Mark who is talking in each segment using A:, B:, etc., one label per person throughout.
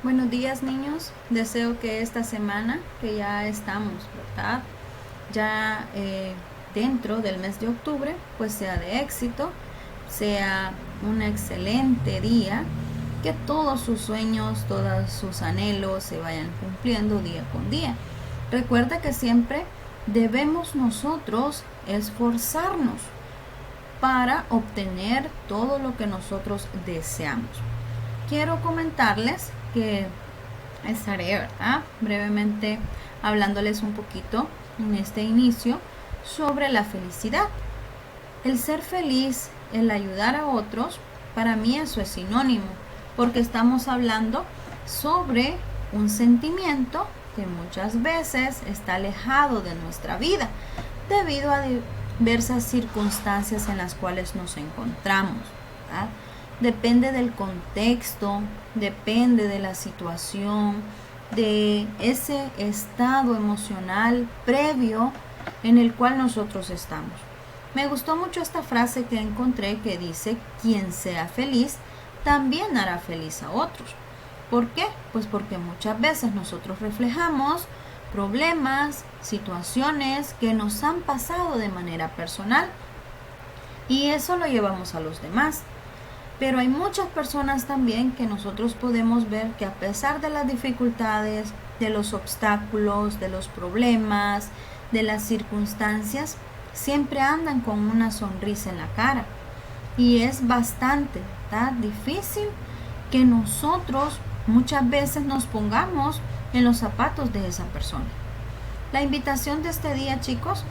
A: Buenos días, niños. Deseo que esta semana, que ya estamos, ¿verdad? Ya dentro del mes de octubre, pues sea de éxito, sea un excelente día, que todos sus sueños, todos sus anhelos se vayan cumpliendo día con día. Recuerda que siempre debemos nosotros esforzarnos para obtener todo lo que nosotros deseamos. Quiero comentarles que estaré, ¿verdad?, brevemente hablándoles un poquito en este inicio sobre la felicidad. El ser feliz, el ayudar a otros, para mí eso es sinónimo, porque estamos hablando sobre un sentimiento que muchas veces está alejado de nuestra vida debido a diversas circunstancias en las cuales nos encontramos, ¿verdad? Depende del contexto, depende de la situación, de ese estado emocional previo en el cual nosotros estamos. Me gustó mucho esta frase que encontré que dice: quien sea feliz también hará feliz a otros. ¿Por qué? Pues porque muchas veces nosotros reflejamos problemas, situaciones que nos han pasado de manera personal y eso lo llevamos a los demás. Pero hay muchas personas también que nosotros podemos ver que a pesar de las dificultades, de los obstáculos, de los problemas, de las circunstancias, siempre andan con una sonrisa en la cara. Y es bastante, ¿verdad?, difícil que nosotros muchas veces nos pongamos en los zapatos de esa persona. La invitación de este día, chicos,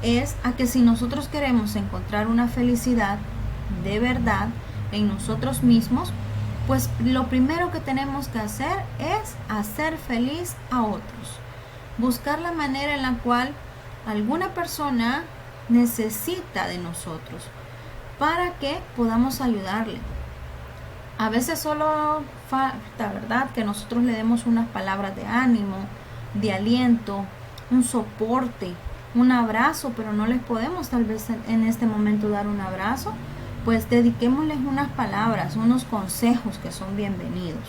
A: es a que si nosotros queremos encontrar una felicidad de verdad en nosotros mismos, pues lo primero que tenemos que hacer es hacer feliz a otros. Buscar la manera en la cual alguna persona necesita de nosotros para que podamos ayudarle. A veces solo falta, ¿verdad?, que nosotros le demos unas palabras de ánimo, de aliento, un soporte, un abrazo, pero no les podemos tal vez en este momento dar un abrazo. Pues dediquémosles unas palabras, unos consejos que son bienvenidos.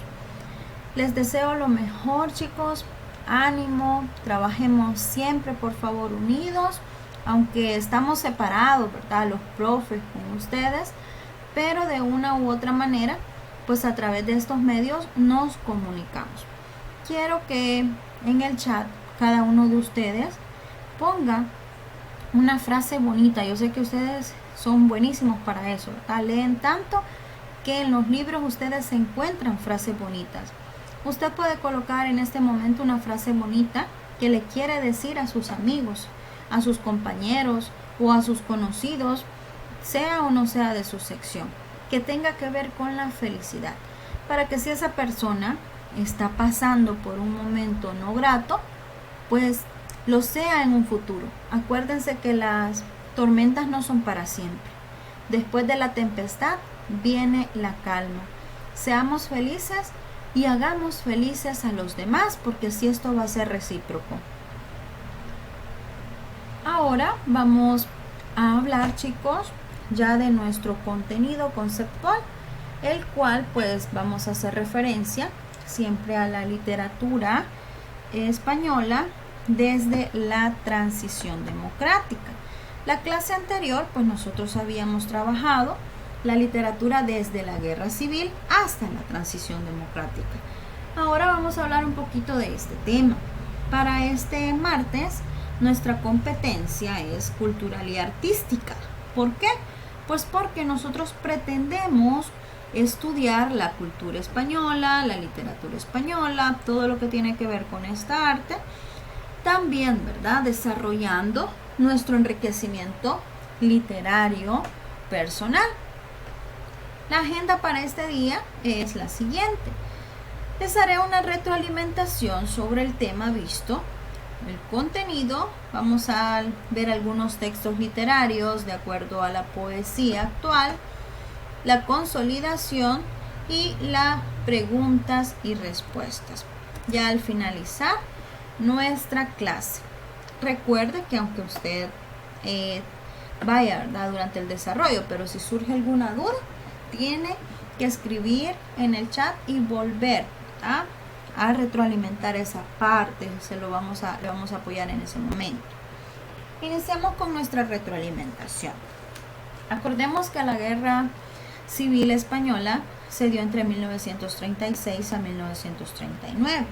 A: Les deseo lo mejor, chicos. Ánimo, trabajemos siempre, por favor, unidos, aunque estamos separados, ¿verdad?, los profes con ustedes, pero de una u otra manera, pues a través de estos medios nos comunicamos. Quiero que en el chat cada uno de ustedes ponga una frase bonita. Yo sé que ustedes son buenísimos para eso, ¿verdad? Leen tanto que en los libros ustedes se encuentran frases bonitas. Usted puede colocar en este momento una frase bonita que le quiere decir a sus amigos, a sus compañeros o a sus conocidos, sea o no sea de su sección, que tenga que ver con la felicidad, para que si esa persona está pasando por un momento no grato, pues lo sea en un futuro. Acuérdense que las tormentas no son para siempre. Después de la tempestad viene la calma. Seamos felices y hagamos felices a los demás, porque así esto va a ser recíproco. Ahora vamos a hablar, chicos, ya de nuestro contenido conceptual, el cual pues vamos a hacer referencia siempre a la literatura española desde la transición democrática. La clase anterior, pues nosotros habíamos trabajado la literatura desde la guerra civil hasta la transición democrática. Ahora vamos a hablar un poquito de este tema. Para este martes, nuestra competencia es cultural y artística. ¿Por qué? Pues porque nosotros pretendemos estudiar la cultura española, la literatura española, todo lo que tiene que ver con esta arte. También, ¿verdad?, desarrollando nuestro enriquecimiento literario personal. La agenda para este día es la siguiente. Les haré una retroalimentación sobre el tema visto. El contenido, vamos a ver algunos textos literarios de acuerdo a la poesía actual, la consolidación y las preguntas y respuestas. Ya al finalizar nuestra clase, recuerde que aunque usted vaya, ¿verdad?, durante el desarrollo, pero si surge alguna duda, tiene que escribir en el chat y volver a a retroalimentar esa parte, le vamos a apoyar en ese momento. Iniciamos con nuestra retroalimentación. Acordemos que la Guerra Civil Española se dio entre 1936 a 1939.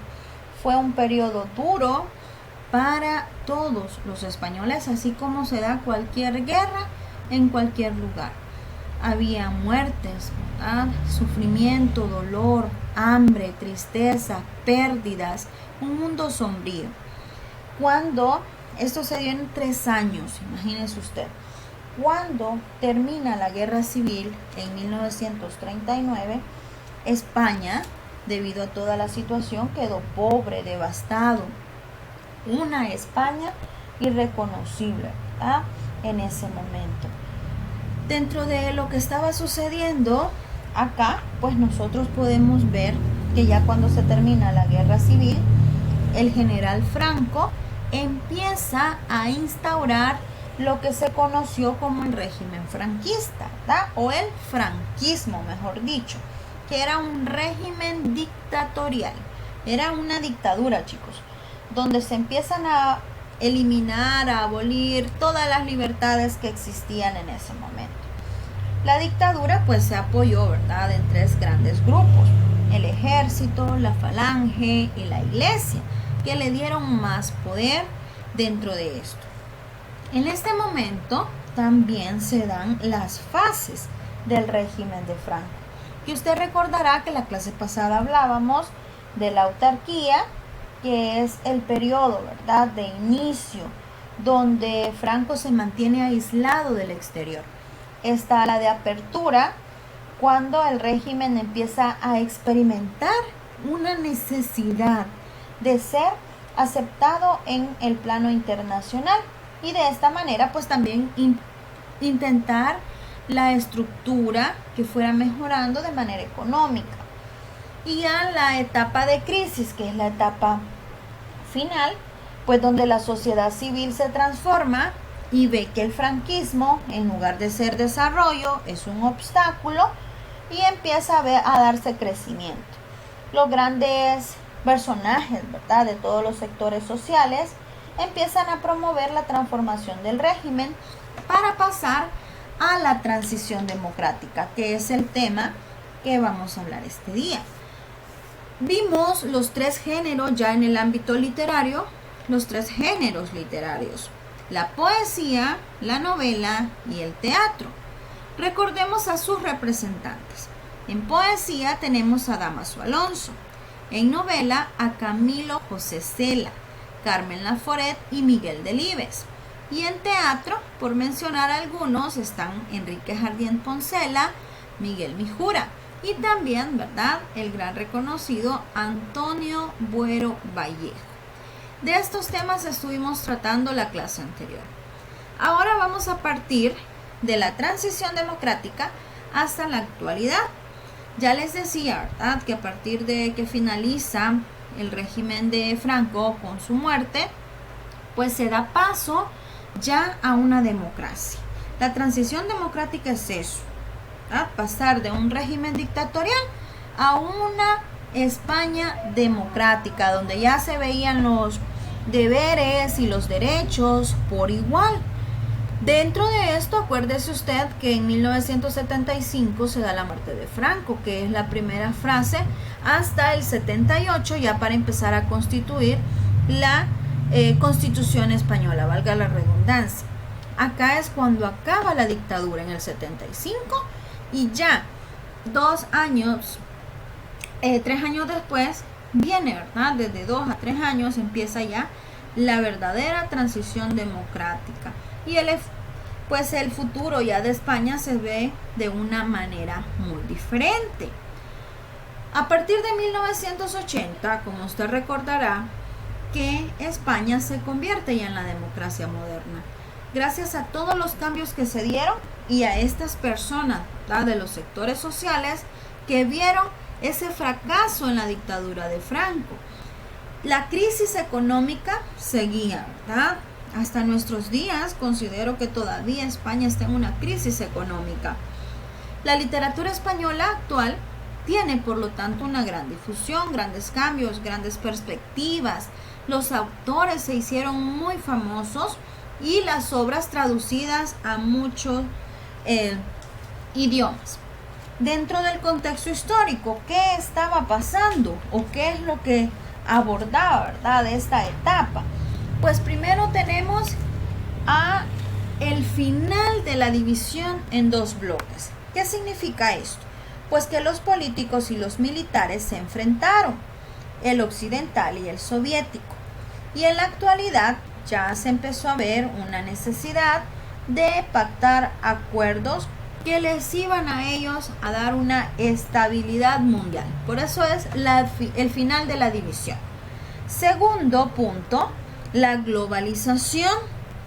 A: Fue un periodo duro para todos los españoles, así como se da cualquier guerra en cualquier lugar. Había muertes, ¿verdad? Sufrimiento, dolor, hambre, tristeza, pérdidas, un mundo sombrío. Cuando esto se dio en 3 años, imagínese usted. Cuando termina la guerra civil en 1939, España, debido a toda la situación, quedó pobre, devastado. Una España irreconocible, ¿verdad? En ese momento. Dentro de lo que estaba sucediendo acá, pues nosotros podemos ver que ya cuando se termina la guerra civil, el general Franco empieza a instaurar lo que se conoció como el régimen franquista, ¿verdad? O el franquismo, mejor dicho, que era un régimen dictatorial. Era una dictadura, chicos, donde se empiezan a eliminar, a abolir todas las libertades que existían en ese momento. La dictadura pues se apoyó, ¿verdad?, en 3 grandes grupos: el ejército, la falange y la iglesia, que le dieron más poder dentro de esto. En este momento también se dan las fases del régimen de Franco, que usted recordará que la clase pasada hablábamos de la autarquía, que es el periodo, ¿verdad?, de inicio, donde Franco se mantiene aislado del exterior. Está la de apertura, cuando el régimen empieza a experimentar una necesidad de ser aceptado en el plano internacional, y de esta manera pues también intentar la estructura que fuera mejorando de manera económica. Y ya la etapa de crisis, que es la etapa final, pues donde la sociedad civil se transforma y ve que el franquismo, en lugar de ser desarrollo, es un obstáculo, y empieza a darse crecimiento. Los grandes personajes, ¿verdad?, de todos los sectores sociales empiezan a promover la transformación del régimen para pasar a la transición democrática, que es el tema que vamos a hablar este día. Vimos los 3 géneros ya en el ámbito literario, los 3 géneros literarios: la poesía, la novela y el teatro. Recordemos a sus representantes. En poesía tenemos a Dámaso Alonso, en novela a Camilo José Cela, Carmen Laforet y Miguel Delibes. Y en teatro, por mencionar algunos, están Enrique Jardín Poncela, Miguel Mijura y también, ¿verdad?, el gran reconocido Antonio Buero Vallejo. De estos temas estuvimos tratando la clase anterior. Ahora vamos a partir de la transición democrática hasta la actualidad. Ya les decía, ¿verdad?, que a partir de que finaliza el régimen de Franco con su muerte, pues se da paso ya a una democracia. La transición democrática es eso, ¿verdad?, pasar de un régimen dictatorial a una España democrática, donde ya se veían los deberes y los derechos por igual. Dentro de esto, acuérdese usted que en 1975 se da la muerte de Franco, que es la primera frase, hasta el 78 ya para empezar a constituir la Constitución española, valga la redundancia. Acá es cuando acaba la dictadura en el 75, y ya 3 años después viene, ¿verdad?, desde 2 a 3 años empieza ya la verdadera transición democrática. Y el futuro ya de España se ve de una manera muy diferente. A partir de 1980, como usted recordará, que España se convierte ya en la democracia moderna, gracias a todos los cambios que se dieron y a estas personas, ¿verdad?, de los sectores sociales que vieron ese fracaso en la dictadura de Franco. La crisis económica seguía, ¿verdad? Hasta nuestros días considero que todavía España está en una crisis económica. La literatura española actual tiene por lo tanto una gran difusión, grandes cambios, grandes perspectivas. Los autores se hicieron muy famosos y las obras traducidas a muchos idiomas. Dentro del contexto histórico, ¿qué estaba pasando o qué es lo que abordaba, verdad, de esta etapa? Pues primero tenemos a el final de la división en dos bloques. ¿Qué significa esto? Pues que los políticos y los militares se enfrentaron, el occidental y el soviético. Y en la actualidad ya se empezó a ver una necesidad de pactar acuerdos que les iban a ellos a dar una estabilidad mundial. Por eso es el final de la división. Segundo punto, la globalización.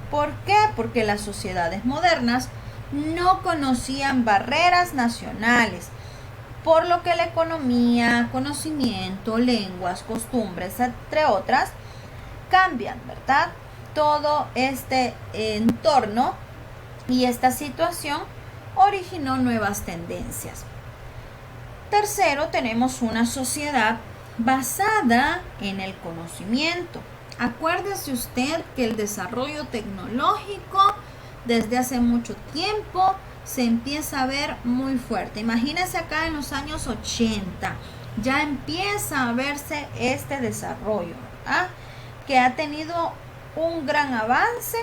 A: ¿Por qué? Porque las sociedades modernas no conocían barreras nacionales, por lo que la economía, conocimiento, lenguas, costumbres, entre otras, cambian, ¿verdad? Todo este entorno y esta situación originó nuevas tendencias. Tercero, tenemos una sociedad basada en el conocimiento. Acuérdese usted que el desarrollo tecnológico desde hace mucho tiempo se empieza a ver muy fuerte. Imagínense acá en los años 80, ya empieza a verse este desarrollo, ¿verdad? Que ha tenido un gran avance,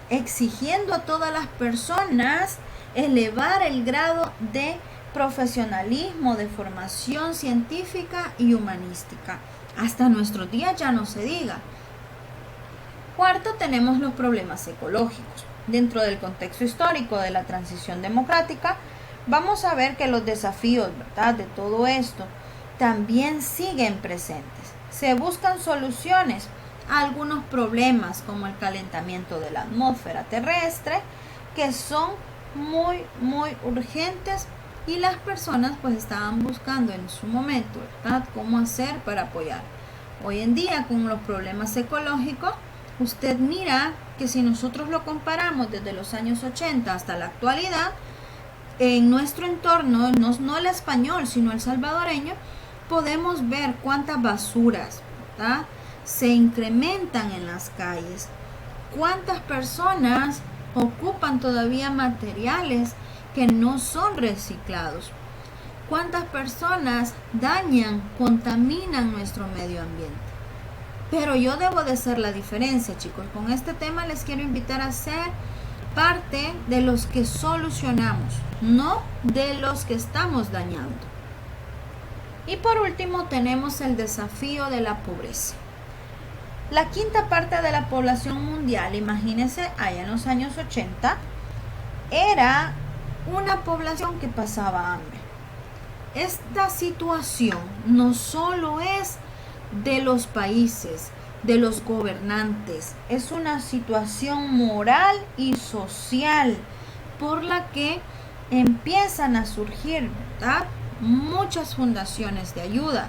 A: exigiendo a todas las personas elevar el grado de profesionalismo, de formación científica y humanística. Hasta nuestros días ya no se diga. Cuarto, tenemos los problemas ecológicos. Dentro del contexto histórico de la transición democrática, vamos a ver que los desafíos, ¿verdad?, de todo esto también siguen presentes. Se buscan soluciones a algunos problemas como el calentamiento de la atmósfera terrestre, que son muy urgentes, y las personas pues estaban buscando en su momento, ¿verdad?, cómo hacer para apoyar. Hoy en día, con los problemas ecológicos, usted mira que si nosotros lo comparamos desde los años 80 hasta la actualidad, en nuestro entorno, no el español, sino el salvadoreño, podemos ver cuántas basuras, ¿verdad?, se incrementan en las calles, cuántas personas ocupan todavía materiales que no son reciclados, cuántas personas dañan, contaminan nuestro medio ambiente. Pero yo debo de ser la diferencia, chicos. Con este tema les quiero invitar a ser parte de los que solucionamos, no de los que estamos dañando. Y por último tenemos el desafío de la pobreza. La quinta parte de la población mundial, imagínense, allá en los años 80, era una población que pasaba hambre. Esta situación no solo es de los países, de los gobernantes, es una situación moral y social por la que empiezan a surgir, ¿verdad?, muchas fundaciones de ayuda,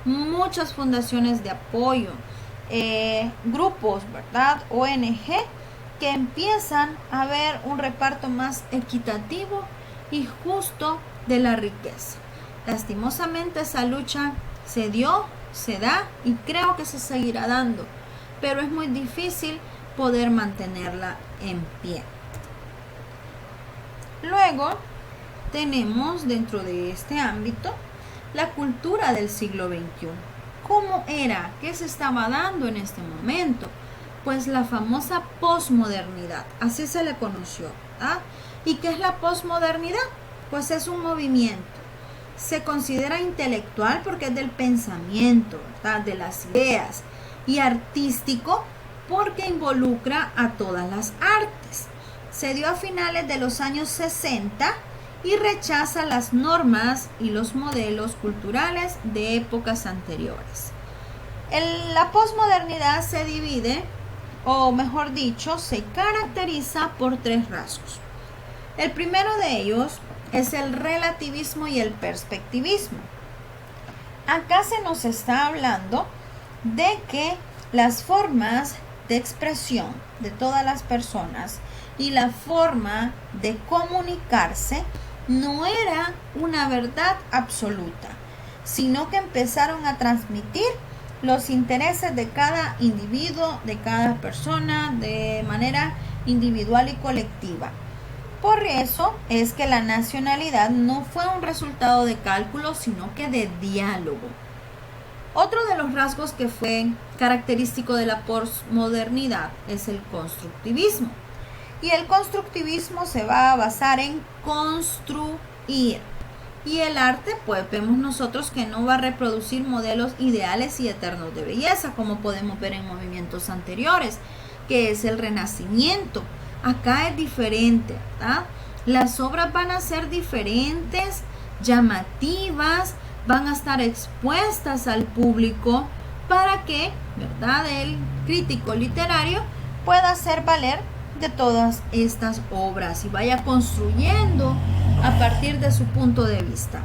A: muchas fundaciones de apoyo, grupos, ¿verdad?, ONG, que empiezan a ver un reparto más equitativo y justo de la riqueza. Lastimosamente esa lucha se dio, se da y creo que se seguirá dando, pero es muy difícil poder mantenerla en pie. Luego tenemos dentro de este ámbito la cultura del siglo XXI. ¿Cómo era? ¿Qué se estaba dando en este momento? Pues la famosa posmodernidad, así se le conoció, ¿verdad? ¿Y qué es la posmodernidad? Pues es un movimiento. Se considera intelectual porque es del pensamiento, ¿verdad?, de las ideas, y artístico porque involucra a todas las artes. Se dio a finales de los años 60 y rechaza las normas y los modelos culturales de épocas anteriores. La posmodernidad se divide, o mejor dicho, se caracteriza por tres rasgos. El primero de ellos es el relativismo y el perspectivismo. Acá se nos está hablando de que las formas de expresión de todas las personas y la forma de comunicarse no era una verdad absoluta. sino que empezaron a transmitir los intereses de cada individuo, de cada persona, de manera individual y colectiva. Por eso es que la nacionalidad no fue un resultado de cálculo, sino que de diálogo. Otro de los rasgos que fue característico de la posmodernidad es el constructivismo. Y el constructivismo se va a basar en construir. Y el arte, pues vemos nosotros que no va a reproducir modelos ideales y eternos de belleza, como podemos ver en movimientos anteriores, que es el Renacimiento. Acá es diferente, ¿verdad? Las obras van a ser diferentes, llamativas, van a estar expuestas al público para que, ¿verdad?, el crítico literario pueda hacer valer de todas estas obras y vaya construyendo a partir de su punto de vista.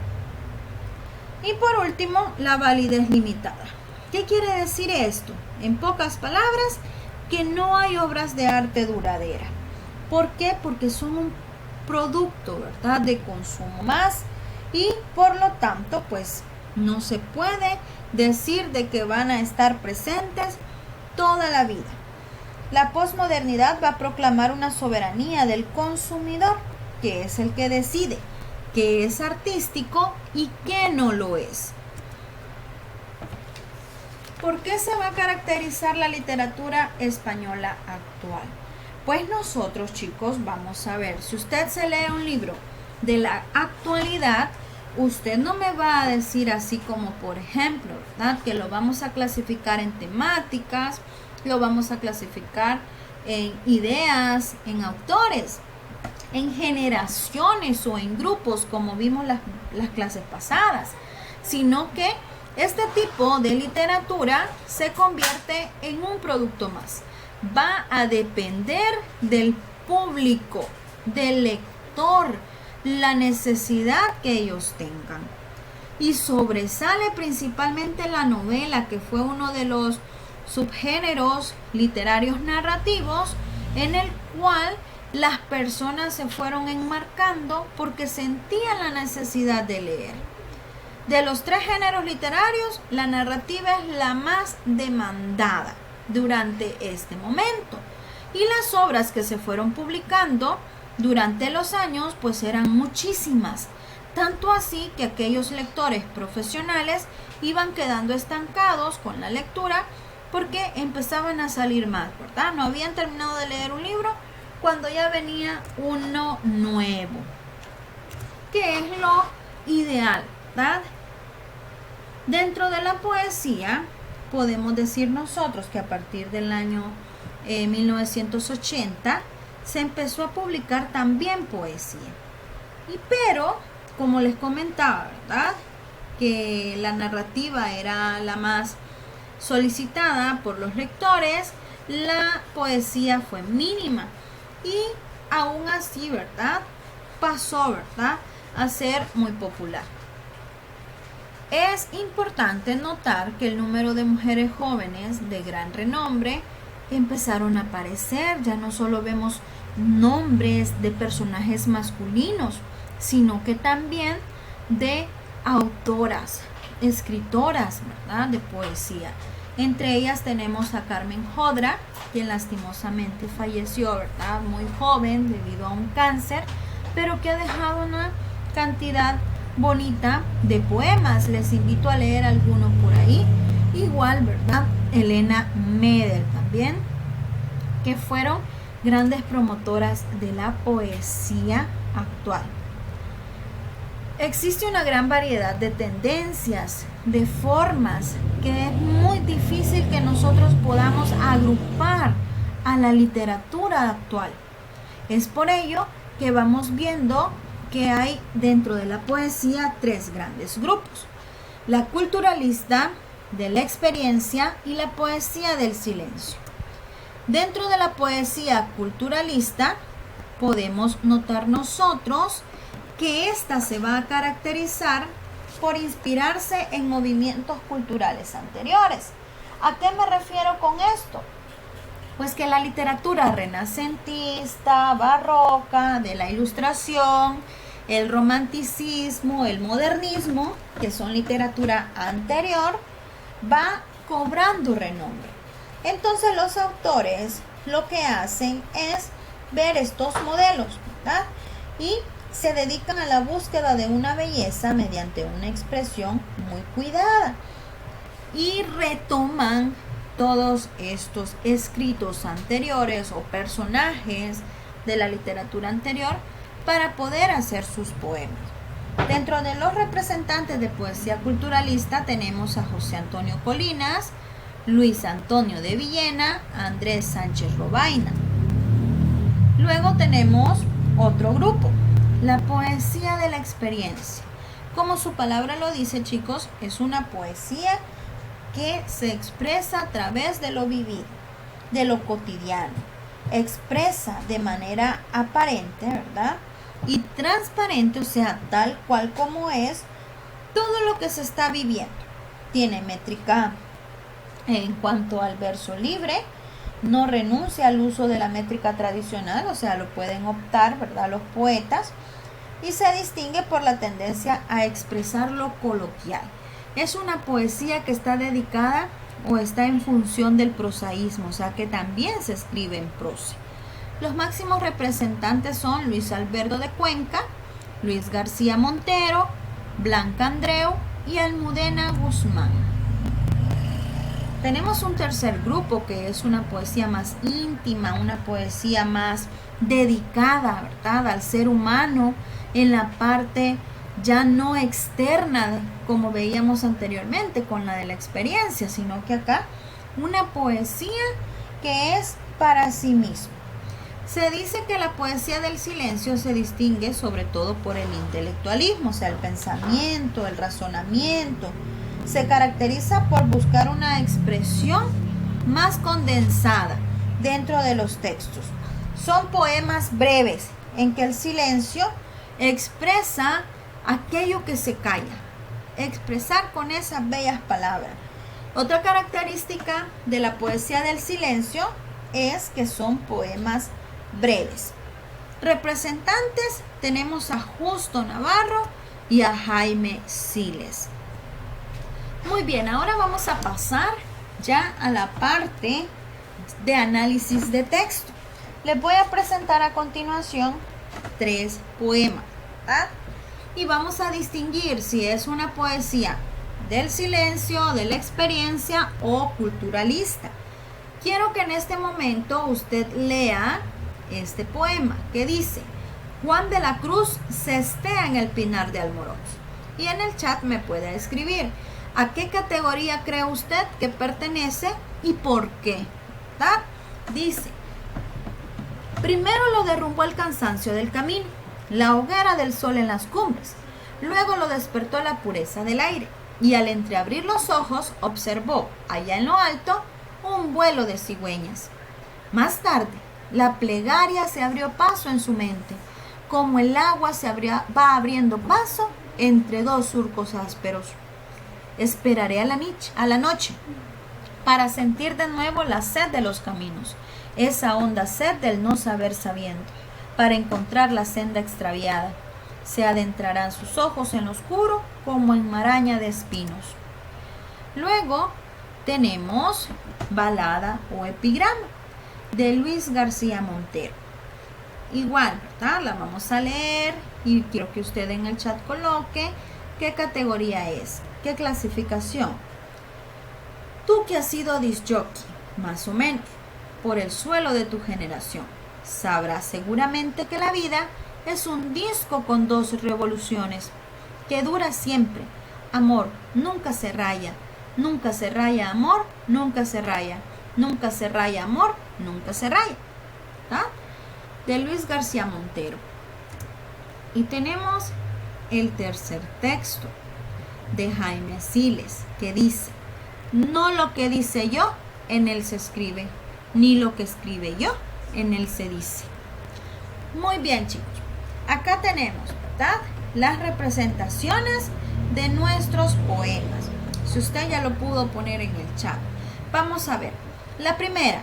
A: Y por último, la validez limitada. ¿Qué quiere decir esto? En pocas palabras, que no hay obras de arte duradera. ¿Por qué? Porque son un producto, ¿verdad?, de consumo más, y por lo tanto, pues no se puede decir de que van a estar presentes toda la vida. La posmodernidad va a proclamar una soberanía del consumidor, que es el que decide qué es artístico y qué no lo es. ¿Por qué se va a caracterizar la literatura española actual? Pues nosotros, chicos, vamos a ver, si usted se lee un libro de la actualidad, usted no me va a decir así como, por ejemplo, ¿verdad?, que lo vamos a clasificar en temáticas, lo vamos a clasificar en ideas, en autores, en generaciones o en grupos, como vimos las clases pasadas, sino que este tipo de literatura se convierte en un producto más. Va a depender del público, del lector, la necesidad que ellos tengan. Y sobresale principalmente la novela, que fue uno de los subgéneros literarios narrativos en el cual las personas se fueron enmarcando porque sentían la necesidad de leer. De los tres géneros literarios, la narrativa es la más demandada durante este momento. Y las obras que se fueron publicando durante los años, pues eran muchísimas. Tanto así que aquellos lectores profesionales iban quedando estancados con la lectura porque empezaban a salir más, ¿verdad? No habían terminado de leer un libro cuando ya venía uno nuevo, que es lo ideal, ¿verdad? Dentro de la poesía, podemos decir nosotros que a partir del año 1980 se empezó a publicar también poesía. Pero, como les comentaba, ¿verdad?, que la narrativa era la más solicitada por los lectores, la poesía fue mínima. Y aún así, ¿verdad?, pasó, ¿verdad?, a ser muy popular. Es importante notar que el número de mujeres jóvenes de gran renombre empezaron a aparecer. Ya no solo vemos nombres de personajes masculinos, sino que también de autoras, escritoras, ¿verdad?, de poesía. Entre ellas tenemos a Carmen Jodra, quien lastimosamente falleció, ¿verdad?, muy joven debido a un cáncer, pero que ha dejado una cantidad bonita de poemas. Les invito a leer algunos por ahí. Igual, ¿verdad?, Elena Medel también, que fueron grandes promotoras de la poesía actual. Existe una gran variedad de tendencias, de formas, que es muy difícil que nosotros podamos agrupar a la literatura actual. Es por ello que vamos viendo que hay dentro de la poesía tres grandes grupos: la culturalista, de la experiencia, y la poesía del silencio. Dentro de la poesía culturalista podemos notar nosotros que ésta se va a caracterizar por inspirarse en movimientos culturales anteriores. ¿A qué me refiero con esto? Pues que la literatura renacentista, barroca, de la Ilustración el romanticismo, el modernismo, que son literatura anterior, va cobrando renombre. Entonces los autores lo que hacen es ver estos modelos, ¿verdad? Y se dedican a la búsqueda de una belleza mediante una expresión muy cuidada. Y retoman todos estos escritos anteriores o personajes de la literatura anterior para poder hacer sus poemas. Dentro de los representantes de poesía culturalista tenemos a José Antonio Colinas, Luis Antonio de Villena, Andrés Sánchez Robaina. Luego tenemos otro grupo, la poesía de la experiencia. Como su palabra lo dice, chicos, es una poesía que se expresa a través de lo vivido, de lo cotidiano. Expresa de manera aparente, ¿verdad? Y transparente, o sea, tal cual como es, todo lo que se está viviendo. Tiene métrica en cuanto al verso libre, no renuncia al uso de la métrica tradicional, o sea, lo pueden optar, ¿verdad?, los poetas, y se distingue por la tendencia a expresar lo coloquial. Es una poesía que está dedicada o está en función del prosaísmo, o sea que también se escribe en prosa. Los máximos representantes son Luis Alberto de Cuenca, Luis García Montero, Blanca Andreu y Almudena Guzmán. Tenemos un tercer grupo que es una poesía más íntima, una poesía más dedicada, ¿verdad?, al ser humano en la parte ya no externa, como veíamos anteriormente con la de la experiencia, sino que acá una poesía que es para sí mismo. Se dice que la poesía del silencio se distingue sobre todo por el intelectualismo, o sea, el pensamiento, el razonamiento. Se caracteriza por buscar una expresión más condensada dentro de los textos. Son poemas breves en que el silencio expresa aquello que se calla, expresar con esas bellas palabras. Otra característica de la poesía del silencio es que son poemas breves. Representantes tenemos a Justo Navarro y a Jaime Siles. Muy bien, ahora vamos a pasar ya a la parte de análisis de texto. Les voy a presentar a continuación 3 poemas, ¿verdad? Y vamos a distinguir si es una poesía del silencio, de la experiencia o culturalista. Quiero que en este momento usted lea este poema que dice: Juan de la Cruz cestea en el Pinar de Almoroz. Y en el chat me puede escribir a qué categoría cree usted que pertenece y por qué, ¿verdad? Dice: primero lo derrumbó el cansancio del camino, la hoguera del sol en las cumbres. Luego lo despertó la pureza del aire, y al entreabrir los ojos observó, allá en lo alto, un vuelo de cigüeñas. Más tarde, la plegaria se abrió paso en su mente, como el agua va abriendo paso entre 2 surcos ásperos. Esperaré a la noche, para sentir de nuevo la sed de los caminos, esa honda sed del no saber sabiendo, para encontrar la senda extraviada. Se adentrarán sus ojos en lo oscuro como en maraña de espinos. Luego tenemos Balada o Epigrama de Luis García Montero. Igual, ¿verdad? La vamos a leer y quiero que usted en el chat coloque qué categoría es, qué clasificación. Tú que has sido disc jockey, más o menos, por el suelo de tu generación, sabrás seguramente que la vida es un disco con 2 revoluciones, que dura siempre. Amor nunca se raya, nunca se raya amor, nunca se raya, nunca se raya amor, nunca se raya. ¿Ah? De Luis García Montero. Y tenemos el tercer texto de Jaime Siles, que dice: no lo que dice yo, en él se escribe, ni lo que escribe yo, en él se dice. Muy bien, chicos. Acá tenemos, ¿verdad?, las representaciones de nuestros poemas. Si usted ya lo pudo poner en el chat. Vamos a ver. La primera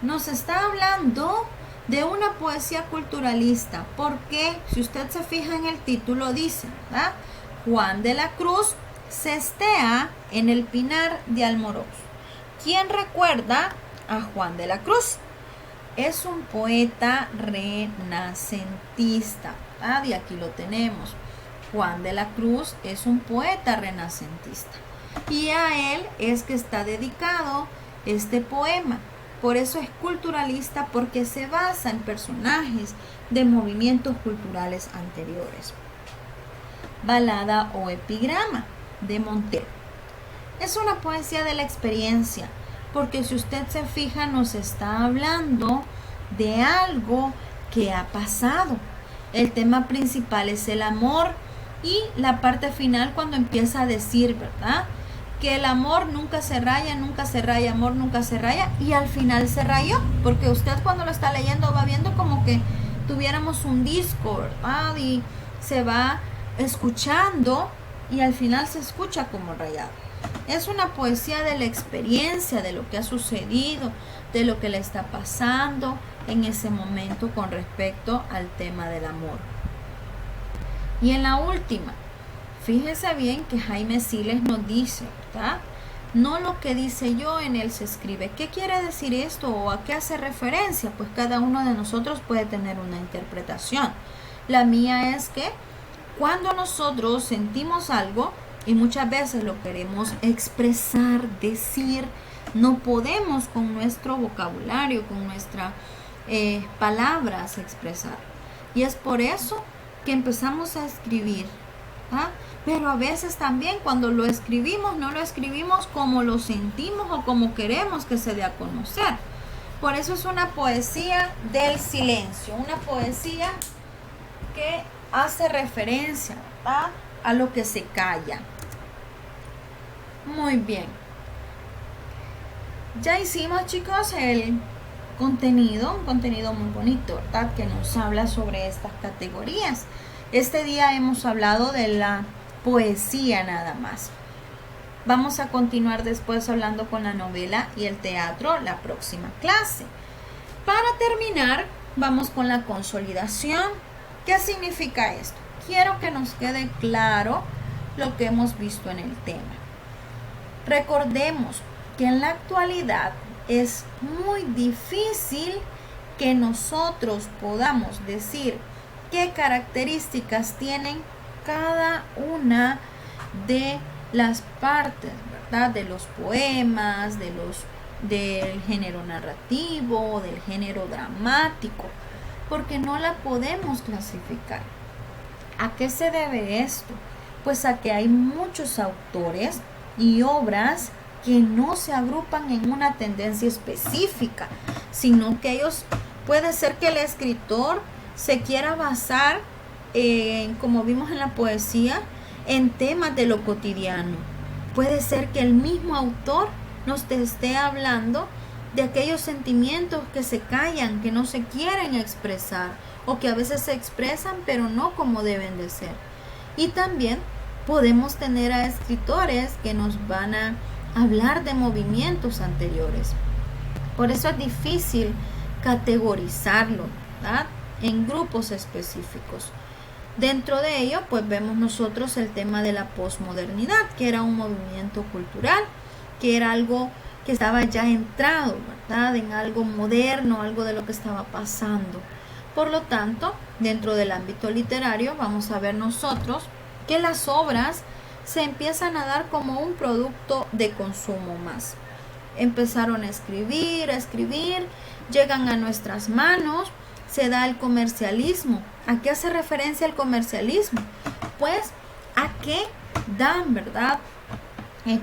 A: nos está hablando de una poesía culturalista, porque si usted se fija en el título dice, ¿verdad? Juan de la Cruz cestea en el Pinar de Almoroz. ¿Quién recuerda a Juan de la Cruz? Es un poeta renacentista, ¿verdad? Y aquí lo tenemos. Juan de la Cruz es un poeta renacentista. Y a él es que está dedicado este poema. Por eso es culturalista, porque se basa en personajes de movimientos culturales anteriores. Balada o epigrama de Montero. Es una poesía de la experiencia, porque si usted se fija nos está hablando de algo que ha pasado. El tema principal es el amor y la parte final cuando empieza a decir, ¿verdad?, que el amor nunca se raya, amor nunca se raya, y al final se rayó, porque usted cuando lo está leyendo va viendo como que tuviéramos un disco, ¿verdad? Y se va escuchando y al final se escucha como rayado. Es una poesía de la experiencia, de lo que ha sucedido, de lo que le está pasando en ese momento con respecto al tema del amor. Y en la última, fíjese bien que Jaime Siles nos dice, ¿verdad? No lo que dice yo, en él se escribe. ¿Qué quiere decir esto o a qué hace referencia? Pues cada uno de nosotros puede tener una interpretación. La mía es que cuando nosotros sentimos algo y muchas veces lo queremos expresar, decir, no podemos con nuestro vocabulario, con nuestras palabras expresar. Y es por eso que empezamos a escribir, ¿ah? Pero a veces también cuando lo escribimos, no lo escribimos como lo sentimos o como queremos que se dé a conocer. Por eso es una poesía del silencio, una poesía que hace referencia, ¿verdad?, a lo que se calla. Muy bien. Ya hicimos, chicos, el contenido, un contenido muy bonito, ¿verdad?, que nos habla sobre estas categorías. Este día hemos hablado de la poesía nada más. Vamos a continuar después hablando con la novela y el teatro la próxima clase. Para terminar, vamos con la consolidación. ¿Qué significa esto? Quiero que nos quede claro lo que hemos visto en el tema. Recordemos que en la actualidad es muy difícil que nosotros podamos decir qué características tienen cada una de las partes, ¿verdad?, de los poemas, del género narrativo, del género dramático, porque no la podemos clasificar. ¿A qué se debe esto? Pues a que hay muchos autores y obras que no se agrupan en una tendencia específica, sino que puede ser que el escritor se quiera basar, como vimos en la poesía, en temas de lo cotidiano. Puede ser que el mismo autor nos esté hablando de aquellos sentimientos que se callan, que no se quieren expresar, o que a veces se expresan pero no como deben de ser. Y también podemos tener a escritores que nos van a hablar de movimientos anteriores. Por eso es difícil categorizarlo, ¿verdad?, en grupos específicos. Dentro de ello, pues vemos nosotros el tema de la posmodernidad, que era un movimiento cultural, que era algo que estaba ya entrado, ¿verdad?, en algo moderno, algo de lo que estaba pasando. Por lo tanto, dentro del ámbito literario, vamos a ver nosotros que las obras se empiezan a dar como un producto de consumo más. Empezaron a escribir, llegan a nuestras manos, se da el comercialismo. ¿A qué hace referencia el comercialismo? Pues a que dan, ¿verdad?,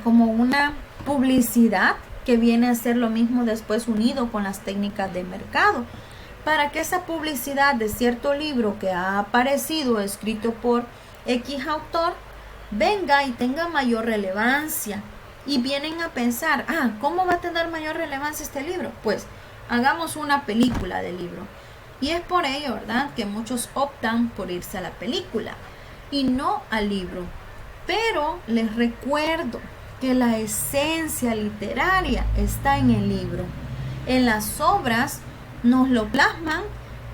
A: como una publicidad que viene a ser lo mismo después unido con las técnicas de mercado, para que esa publicidad de cierto libro que ha aparecido escrito por X autor venga y tenga mayor relevancia. Y vienen a pensar, ¿cómo va a tener mayor relevancia este libro? Pues hagamos una película del libro. Y es por ello, ¿verdad?, que muchos optan por irse a la película y no al libro. Pero les recuerdo que la esencia literaria está en el libro. En las obras nos lo plasman,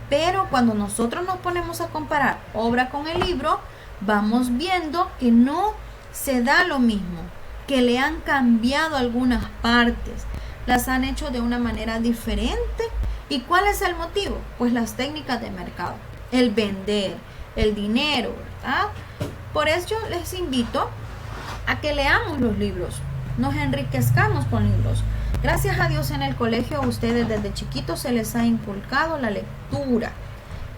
A: pero cuando nosotros nos ponemos a comparar obra con el libro, vamos viendo que no se da lo mismo, que le han cambiado algunas partes, las han hecho de una manera diferente. ¿Y cuál es el motivo? Pues las técnicas de mercado, el vender, el dinero, ¿verdad? Por eso yo les invito a que leamos los libros, nos enriquezcamos con libros. Gracias a Dios en el colegio a ustedes desde chiquitos se les ha inculcado la lectura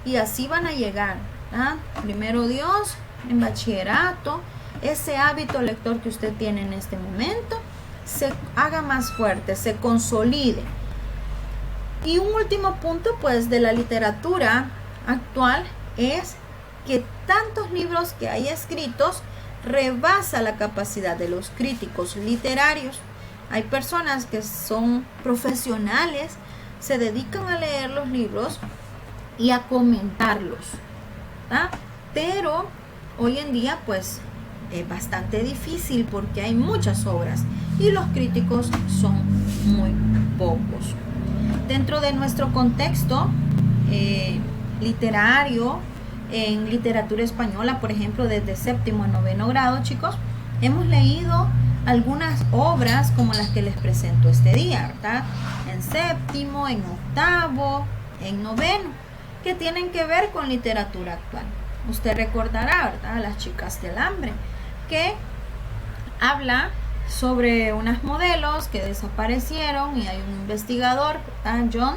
A: y así van a llegar, ¿verdad? Primero Dios, en bachillerato, ese hábito lector que usted tiene en este momento se haga más fuerte, se consolide. Y un último punto pues de la literatura actual es que tantos libros que hay escritos rebasa la capacidad de los críticos literarios. Hay personas que son profesionales, se dedican a leer los libros y a comentarlos, ¿verdad? Pero hoy en día pues es bastante difícil porque hay muchas obras y los críticos son muy pocos. Dentro de nuestro contexto literario, en literatura española, por ejemplo, desde séptimo a noveno grado, chicos, hemos leído algunas obras como las que les presento este día, ¿verdad? En séptimo, en octavo, en noveno, que tienen que ver con literatura actual. Usted recordará, ¿verdad? Las chicas del hambre, que habla sobre unas modelos que desaparecieron y hay un investigador, ¿verdad? John,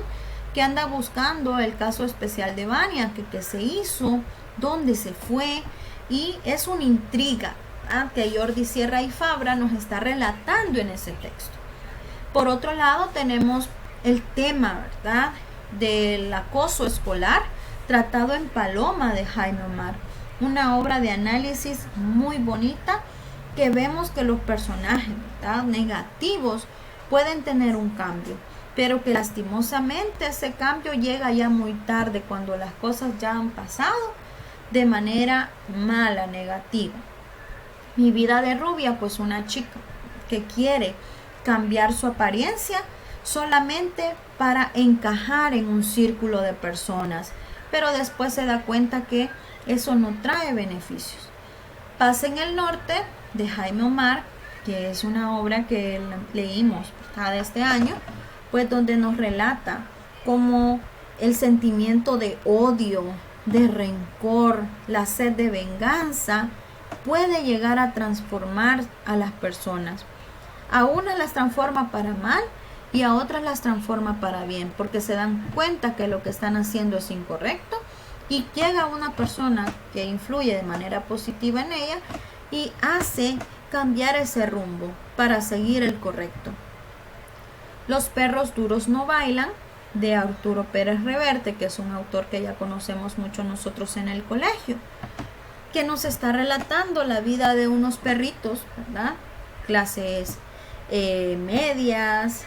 A: que anda buscando el caso especial de Vania, que se hizo, dónde se fue, y es una intriga, ¿verdad? Que Jordi Sierra y Fabra nos está relatando en ese texto. Por otro lado tenemos el tema, ¿verdad?, del acoso escolar tratado en Paloma de Jaime Omar, una obra de análisis muy bonita que vemos que los personajes, ¿verdad?, negativos pueden tener un cambio, pero que lastimosamente ese cambio llega ya muy tarde cuando las cosas ya han pasado de manera mala, negativa. Mi vida de rubia, pues una chica que quiere cambiar su apariencia solamente para encajar en un círculo de personas, pero después se da cuenta que eso no trae beneficios. Paz en el Norte de Jaime Omar, que es una obra que leímos de este año, pues donde nos relata cómo el sentimiento de odio, de rencor, la sed de venganza puede llegar a transformar a las personas. A unas las transforma para mal y a otras las transforma para bien, porque se dan cuenta que lo que están haciendo es incorrecto y llega una persona que influye de manera positiva en ella y hace cambiar ese rumbo para seguir el correcto. Los perros duros no bailan, de Arturo Pérez Reverte, que es un autor que ya conocemos mucho nosotros en el colegio, que nos está relatando la vida de unos perritos, ¿verdad? Clases medias,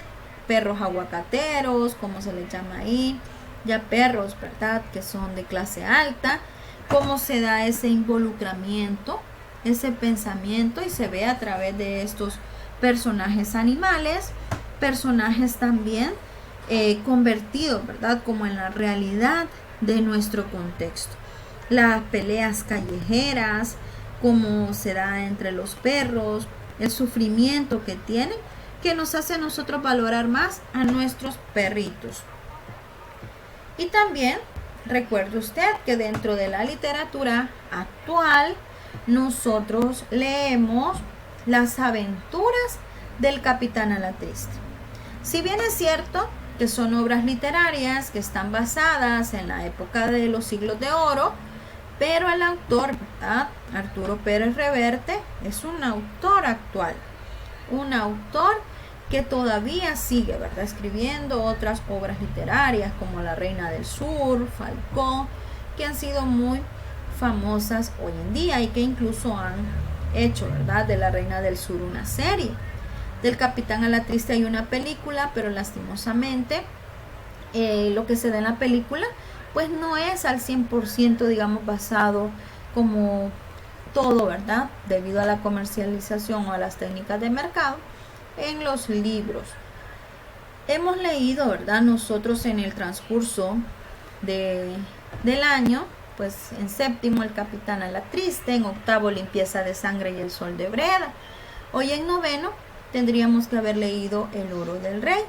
A: perros aguacateros, como se les llama ahí, ya perros, ¿verdad?, que son de clase alta, cómo se da ese involucramiento, ese pensamiento, y se ve a través de estos personajes animales, personajes también convertidos, ¿verdad?, como en la realidad de nuestro contexto. Las peleas callejeras, cómo se da entre los perros, el sufrimiento que tienen, que nos hace a nosotros valorar más a nuestros perritos. Y también recuerde usted que dentro de la literatura actual nosotros leemos las aventuras del Capitán a la Triste. Si bien es cierto que son obras literarias que están basadas en la época de los siglos de oro, pero el autor, ¿verdad?, Arturo Pérez Reverte, es un autor actual, un autor que todavía sigue, ¿verdad?, escribiendo otras obras literarias como La Reina del Sur, Falcón, que han sido muy famosas hoy en día y que incluso han hecho, ¿verdad?, de La Reina del Sur una serie. Del Capitán a la Triste hay una película, pero lastimosamente lo que se da en la película pues no es al 100%, digamos, basado como todo, ¿verdad?, debido a la comercialización o a las técnicas de mercado en los libros. hemos leído, ¿verdad? Nosotros en el transcurso del año, pues en séptimo el Capitán a la Triste, en octavo Limpieza de Sangre y el Sol de Breda. Hoy en noveno tendríamos que haber leído El Oro del Rey,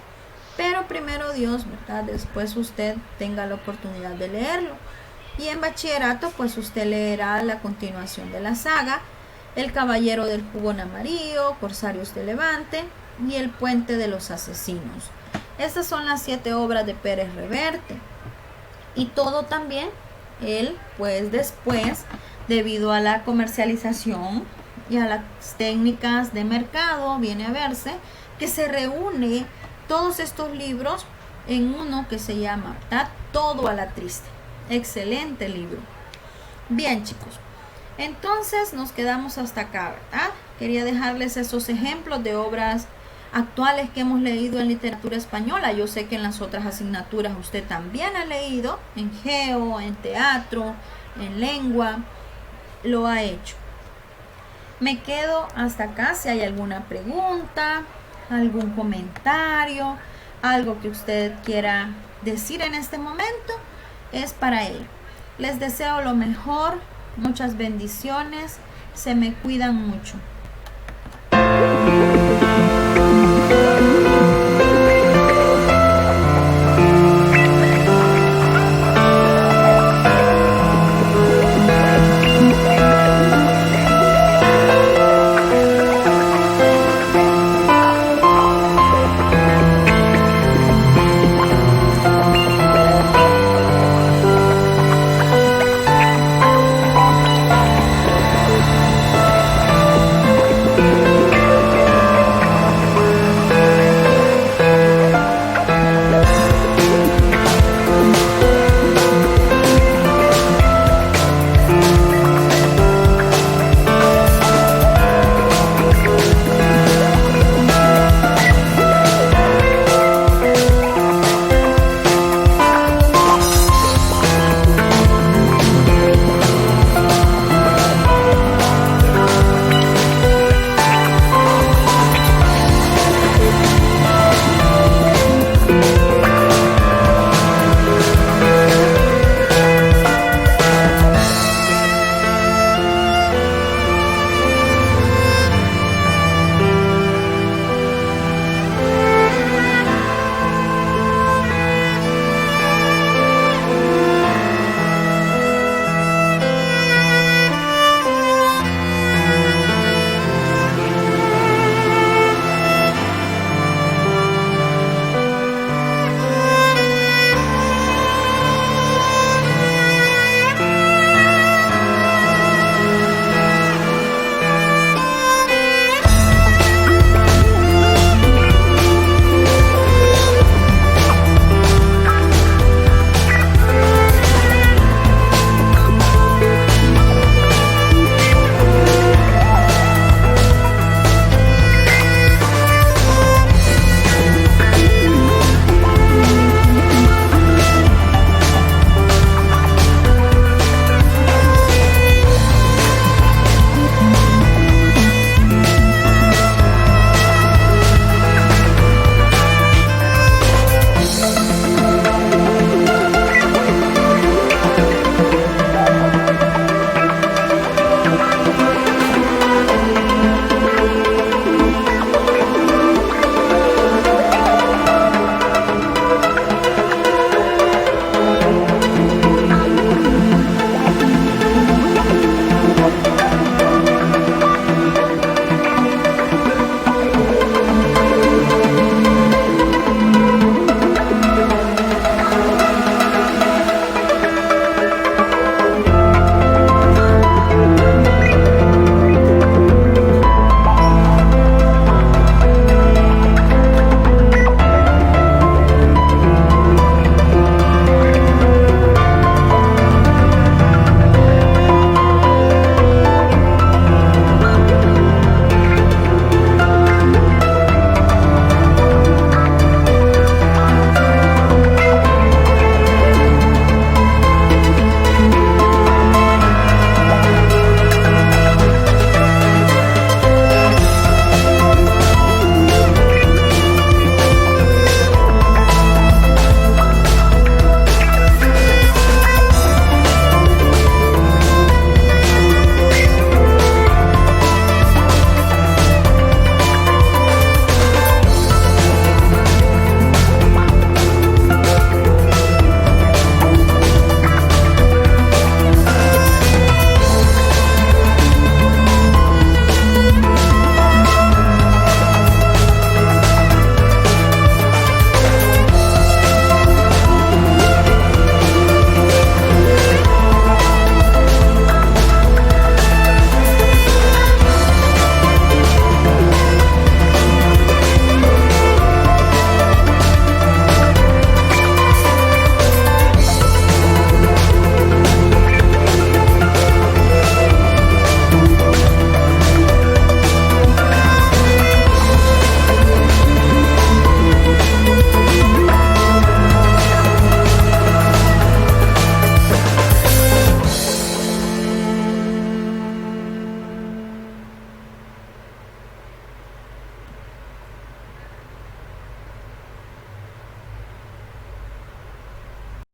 A: pero primero Dios, ¿verdad? Después usted tenga la oportunidad de leerlo. Y en bachillerato, pues usted leerá la continuación de la saga, El Caballero del Jubón Amarillo, Corsarios de Levante y El Puente de los Asesinos. Estas son las 7 obras de Pérez Reverte. Y todo también, él, pues después, debido a la comercialización y a las técnicas de mercado, viene a verse que se reúne todos estos libros en uno que se llama, ¿verdad? Todo a la Triste. Excelente libro. Bien, chicos, entonces nos quedamos hasta acá, ¿verdad? Quería dejarles esos ejemplos de obras actuales que hemos leído en literatura española. Yo sé que en las otras asignaturas usted también ha leído, en geo, en teatro, en lengua, lo ha hecho. Me quedo hasta acá. Si hay alguna pregunta, algún comentario, algo que usted quiera decir en este momento, es para ello. Les deseo lo mejor, muchas bendiciones, se me cuidan mucho.